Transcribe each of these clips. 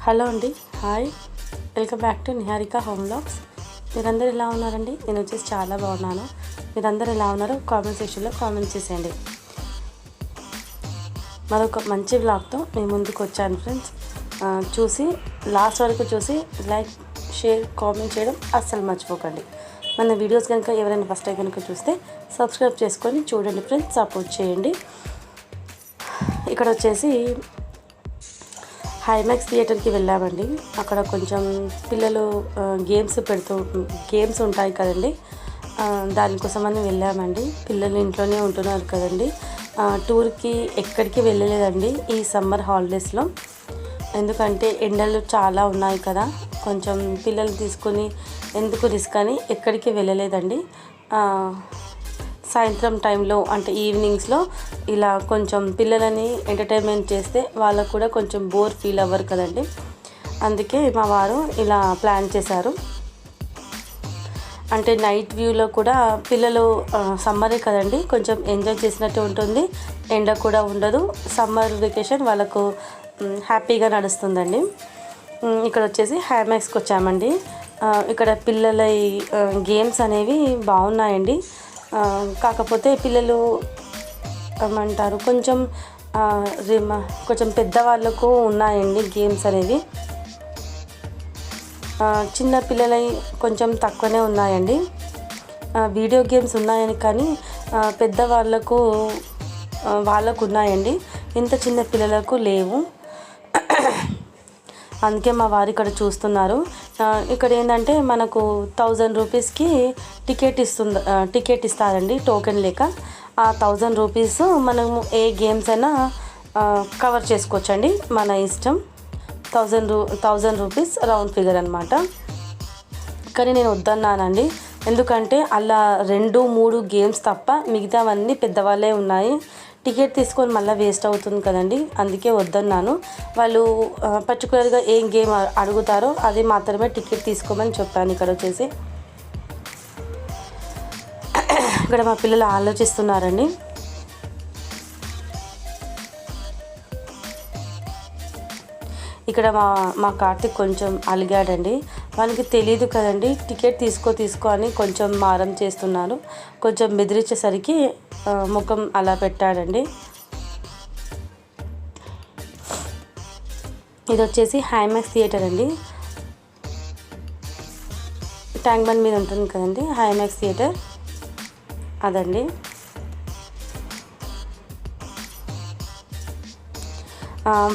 Hello అండి, hi, welcome back to Niharika home vlogs. మీరందరూ ఎలా ఉన్నారండి? నేను వచ్చేసి చాలా బాగున్నాను. మీరందరూ ఎలా ఉన్నారో కామెంట్ సెక్షన్లో కామెంట్ చేసేయండి. మరొక మంచి వ్లాగ్తో మేము ముందుకు వచ్చాను ఫ్రెండ్స్. చూసి లాస్ట్ వరకు చూసి లైక్, షేర్, కామెంట్ చేయడం అస్సలు మర్చిపోకండి. మన వీడియోస్ కనుక ఎవరైనా ఫస్ట్ టైం కనుక చూస్తే సబ్స్క్రైబ్ చేసుకొని చూడండి ఫ్రెండ్స్, సపోర్ట్ చేయండి. ఇక్కడ వచ్చేసి హైమాక్స్ థియేటర్కి వెళ్ళామండి. అక్కడ కొంచెం పిల్లలు గేమ్స్ ఉంటాయి కదండి, దానికోసమని వెళ్ళామండి. పిల్లలు ఇంట్లోనే ఉంటున్నారు కదండి, టూర్కి ఎక్కడికి వెళ్ళలేదండి ఈ సమ్మర్ హాలిడేస్లో. ఎందుకంటే ఎండలు చాలా ఉన్నాయి కదా, కొంచెం పిల్లలు తీసుకొని ఎందుకు రిస్క్ అని ఎక్కడికి వెళ్ళలేదండి. సాయంత్రం టైంలో అంటే ఈవినింగ్స్లో ఇలా కొంచెం పిల్లలని ఎంటర్టైన్మెంట్ చేస్తే వాళ్ళకు కూడా కొంచెం బోర్ ఫీల్ అవ్వరు కదండి. అందుకే మా వారు ఇలా ప్లాన్ చేశారు. అంటే నైట్ వ్యూలో కూడా పిల్లలు సమ్మరే కదండి, కొంచెం ఎంజాయ్ చేసినట్టు ఉంటుంది, ఎండ కూడా ఉండదు. సమ్మర్ వెకేషన్ వాళ్ళకు హ్యాపీగా నడుస్తుందండి. ఇక్కడ వచ్చేసి హైమాక్స్కి వచ్చామండి. ఇక్కడ పిల్లల గేమ్స్ అనేవి బాగున్నాయండి. కాకపోతే పిల్లలు ఏమంటారు, కొంచెం పెద్దవాళ్ళకు ఉన్నాయండి గేమ్స్ అనేవి. చిన్న పిల్లలై కొంచెం తక్కువనే ఉన్నాయండి. వీడియో గేమ్స్ ఉన్నాయని కానీ పెద్దవాళ్ళకు ఉన్నాయండి, ఇంత చిన్న పిల్లలకు లేవు. అందుకే మా వారు ఇక్కడ చూస్తున్నారు. ఇక్కడ ఏంటంటే మనకు 1000 రూపీస్కి టికెట్ ఇస్తారండి, టోకెన్ లేక. ఆ 1000 రూపీస్ మనము ఏ గేమ్స్ అయినా కవర్ చేసుకోవచ్చండి, మన ఇష్టం. 1000 రూపీస్ రౌండ్ ఫిగర్ అనమాట. కానీ నేను వద్దన్నానండి, ఎందుకంటే అలా 2-3 గేమ్స్ తప్ప మిగతావన్నీ పెద్దవాళ్ళే ఉన్నాయి. టికెట్ తీసుకొని మళ్ళీ వేస్ట్ అవుతుంది కదండి, అందుకే వద్దన్నాను. వాళ్ళు పర్టికులర్గా ఏం గేమ్ అడుగుతారో అది మాత్రమే టికెట్ తీసుకోమని చెప్పాను. ఇక్కడ వచ్చేసి ఇక్కడ మా పిల్లలు ఆలోచిస్తున్నారండి. ఇక్కడ మా కార్తీక్ కొంచెం అలిగాడండి. వాళ్ళకి తెలియదు కదండి, టికెట్ తీసుకో అని కొంచెం మారం చేస్తున్నారు. కొంచెం బెదిరించేసరికి ముఖం అలా పెట్టాడండి. ఇది వచ్చేసి హైమాక్స్ థియేటర్ అండి, ట్యాంక్ బండ్ మీద ఉంటుంది కదండి హైమాక్స్ థియేటర్, అదండి.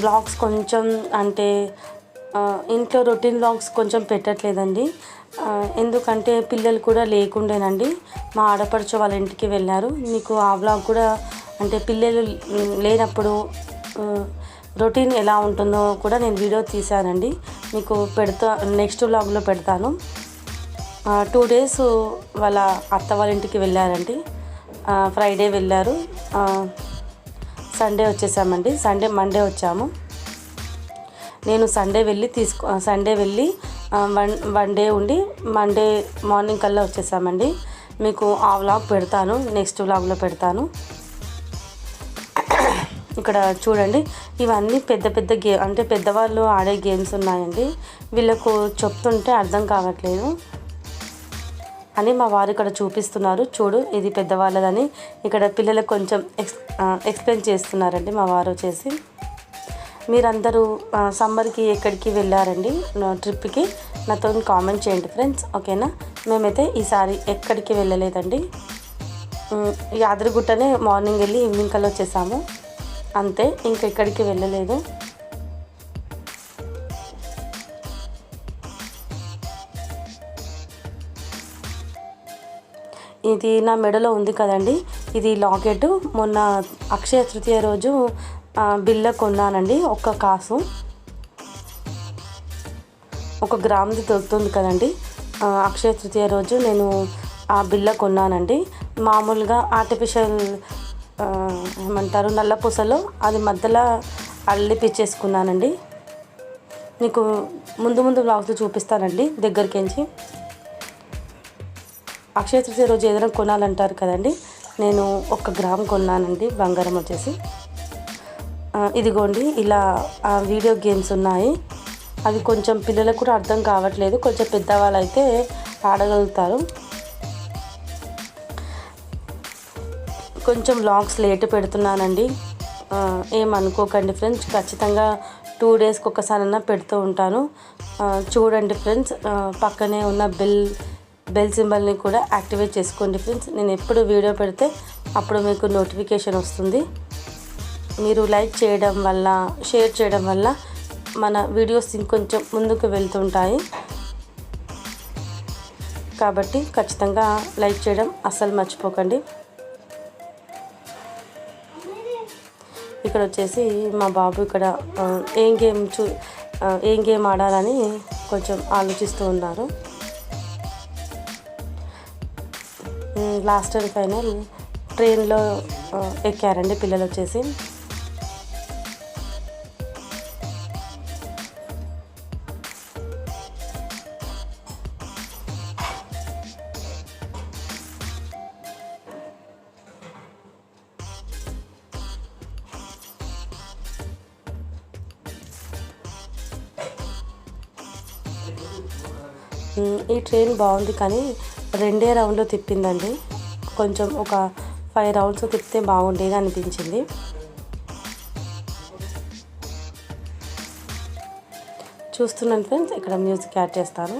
వ్లాగ్స్ కొంచెం అంటే ఇంట్లో రొటీన్ వ్లాగ్స్ కొంచెం పెట్టట్లేదండి. ఎందుకంటే పిల్లలు కూడా లేకుండేనండి, మా ఆడపడుచు వాళ్ళ ఇంటికి వెళ్ళారు. మీకు ఆ వ్లాగ్ కూడా అంటే పిల్లలు లేనప్పుడు రొటీన్ ఎలా ఉంటుందో కూడా నేను వీడియో తీశానండి, మీకు నెక్స్ట్ వ్లాగ్లో పెడతాను. 2 days వాళ్ళ అత్త వాళ్ళ ఇంటికి వెళ్ళారండి. ఫ్రైడే వెళ్ళారు, సండే వచ్చేసామండి. మండే వచ్చాము. నేను సండే వెళ్ళి వన్ డే ఉండి మండే మార్నింగ్ కల్లా వచ్చేసామండి. మీకు ఆ వ్లాగ్ పెడతాను, నెక్స్ట్ వ్లాగ్లో పెడతాను. ఇక్కడ చూడండి, ఇవన్నీ పెద్ద అంటే పెద్దవాళ్ళు ఆడే గేమ్స్ ఉన్నాయండి. వీళ్ళకు చెప్తుంటే అర్థం కావట్లేదు అని మా వారు ఇక్కడ చూపిస్తున్నారు. చూడు, ఇది పెద్దవాళ్ళదని ఇక్కడ పిల్లలకు కొంచెం ఎక్స్ప్లెయిన్ చేస్తున్నారండి మా వారు వచ్చేసి. మీరందరూ సమ్మర్కి ఎక్కడికి వెళ్ళారండి ట్రిప్కి, నాతో కామెంట్ చేయండి ఫ్రెండ్స్, ఓకేనా? మేమైతే ఈసారి ఎక్కడికి వెళ్ళలేదండి. యాదగిరిగుట్టనే మార్నింగ్ వెళ్ళి ఈవినింగ్ కల్లా వచ్చేసాము, అంతే. ఇంకెక్కడికి వెళ్ళలేదు. ఇది నా మెడలో ఉంది కదండి, ఇది లాకెట్. మొన్న అక్షయ తృతీయ రోజు బిళ్ళ కొన్నానండి. 1 కాసు, 1 గ్రామ్ది దొరుకుతుంది కదండి. అక్షయ తృతీయ రోజు నేను ఆ బిళ్ళ కొన్నానండి. మామూలుగా ఆర్టిఫిషియల్ ఏమంటారు, నల్ల పూసలో అది మధ్యలో అల్లిపిచ్చేసుకున్నానండి. మీకు ముందు వ్లాగ్స్లో చూపిస్తానండి దగ్గరికించి. అక్షయ తృతీయ రోజు ఏదైనా కొనాలంటారు కదండి, నేను 1 గ్రామ్ కొన్నానండి బంగారం వచ్చేసి. ఇదిగోండి ఇలా వీడియో గేమ్స్ ఉన్నాయి. అది కొంచెం పిల్లలకు కూడా అర్థం కావట్లేదు, కొంచెం పెద్దవాళ్ళు అయితే ఆడగలుగుతారు. కొంచెం వ్లాగ్స్ లేట్ పెడుతున్నానండి, ఏమనుకోకండి ఫ్రెండ్స్. ఖచ్చితంగా 2 డేస్కి ఒకసారైనా పెడుతూ ఉంటాను. చూడండి ఫ్రెండ్స్, పక్కనే ఉన్న బెల్ సింబల్ని కూడా యాక్టివేట్ చేసుకోండి ఫ్రెండ్స్. నేను ఎప్పుడు వీడియో పెడితే అప్పుడు మీకు నోటిఫికేషన్ వస్తుంది. మీరు లైక్ చేయడం వల్ల, షేర్ చేయడం వల్ల మన వీడియోస్ ఇంకొంచెం ముందుకు వెళ్తుంటాయి. కాబట్టి ఖచ్చితంగా లైక్ చేయడం అస్సలు మర్చిపోకండి. ఇక్కడ వచ్చేసి మా బాబు ఇక్కడ ఏం గేమ్ ఆడాలని కొంచెం ఆలోచిస్తూ ఉన్నారు. లాస్ట్ అండ్ ఫైనల్ ట్రైన్లో ఎక్కారండి పిల్లలు వచ్చేసి. ఈ ట్రైన్ బాగుంది కానీ 2 రౌండ్లు తిప్పిందండి. కొంచెం ఒక 5 రౌండ్స్ తిప్పితే బాగుండేది అనిపించింది. చూస్తున్నాను ఫ్రెండ్స్, ఇక్కడ మ్యూజిక్ యాడ్ చేస్తాను.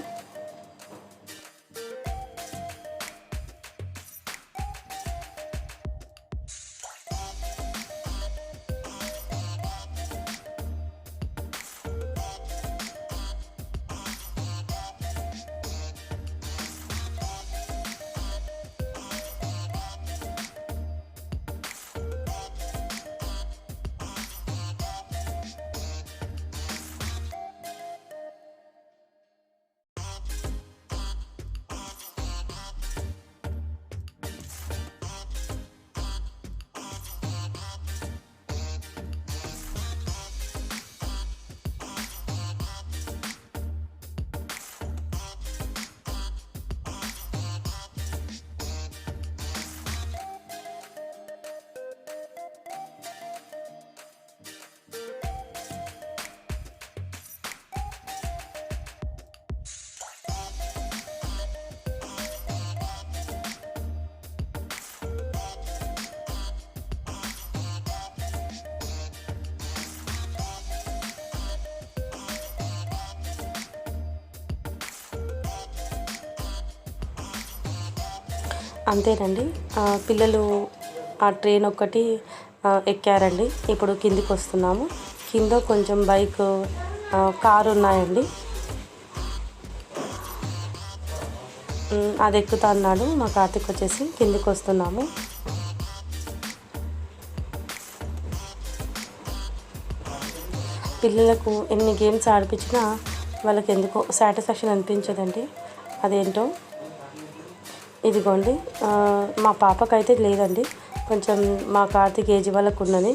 అంతేనండి, పిల్లలు ఆ ట్రైన్ ఒక్కటి ఎక్కారండి. ఇప్పుడు కిందికి వస్తున్నాము. కింద కొంచెం బైక్, కారు ఉన్నాయండి. అది ఎక్కుతా అన్నాడు మా కార్తీక్. వచ్చేసి కిందికి వస్తున్నాము. పిల్లలకు ఎన్ని గేమ్స్ ఆడిపించినా వాళ్ళకి ఎందుకో సాటిస్ఫాక్షన్ అనిపించదండి, అదేంటో. ఇదిగోండి, మా పాపకైతే లేదండి, కొంచెం మా కార్తీక్ ఏజ్ వాళ్ళకు ఉన్నది.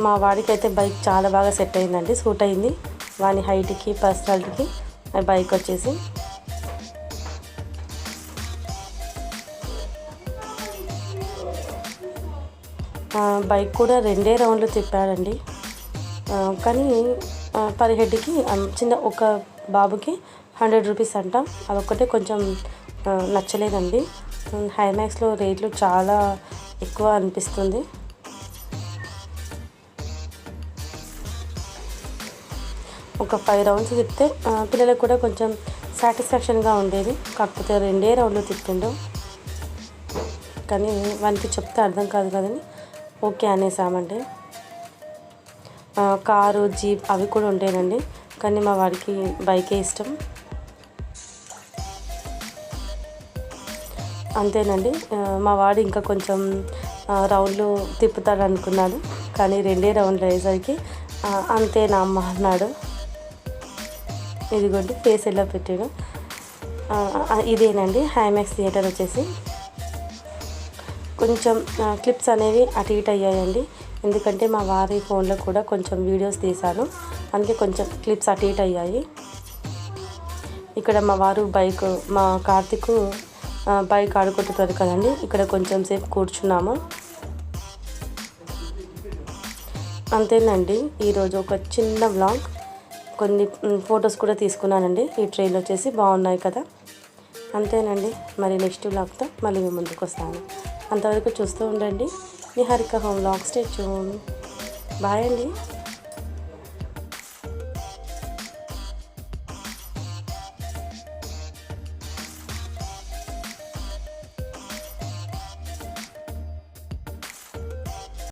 మా వాడికి అయితే బైక్ చాలా బాగా సెట్ అయిందండి, సూట్ అయింది వాని హైట్కి, పర్సనాలిటీకి. బైక్ వచ్చేసి బైక్ కూడా 2 రౌండ్లు తిప్పాడండి. కానీ పర్ హెడ్కి చిన్న ఒక బాబుకి 100 రూపీస్ అంట. అదొక్కటే కొంచెం నచ్చలేదండి. హైమాక్స్లో రేట్లు చాలా ఎక్కువ అనిపిస్తుంది. ఒక 5 రౌండ్స్ తిప్పితే పిల్లలకు కూడా కొంచెం సాటిస్ఫాక్షన్గా ఉండేది. కాకపోతే 2 రౌండ్లు తిప్పిండు. కానీ వానికి చెప్తే అర్థం కాదు కదని ఓకే అనేసామండి. కారు, జీప్ అవి కూడా ఉండేనండి, కానీ మా వాడికి బైకే ఇష్టం. అంతేనండి, మా వాడు ఇంకా కొంచెం రౌండ్లు తిప్పుతాడు అనుకున్నాడు, కానీ 2 రౌండ్లు అయ్యేసరికి అంతేనా అమ్మ అన్నాడు. ఇదిగోండి ఫేస్ ఎలా పెట్టాడు. ఇదేనండి హైమాక్స్ థియేటర్ వచ్చేసి. కొంచెం క్లిప్స్ అనేవి అటు ఇటు అయ్యాయండి, ఎందుకంటే మా వారి ఫోన్లో కూడా కొంచెం వీడియోస్ తీశాను, అందుకే కొంచెం క్లిప్స్ అటు ఇటు అయ్యాయి. ఇక్కడ మా వారు మా కార్తీక్ బైక్ ఆడుకుంటున్నారు కదండి, ఇక్కడ కొంచెం సేపు కూర్చున్నాము. అంతేనండి ఈరోజు ఒక చిన్న వ్లాగ్. కొన్ని ఫొటోస్ కూడా తీసుకున్నానండి. ఈ ట్రైలో వచ్చేసి బాగున్నాయి కదా. అంతేనండి, మరి నెక్స్ట్ వ్లాగ్తో మళ్ళీ మీ ముందుకు వస్తాను. అంతవరకు చూస్తూ ఉండండి Niharika home vlogs. Stay tune. Bye అండి.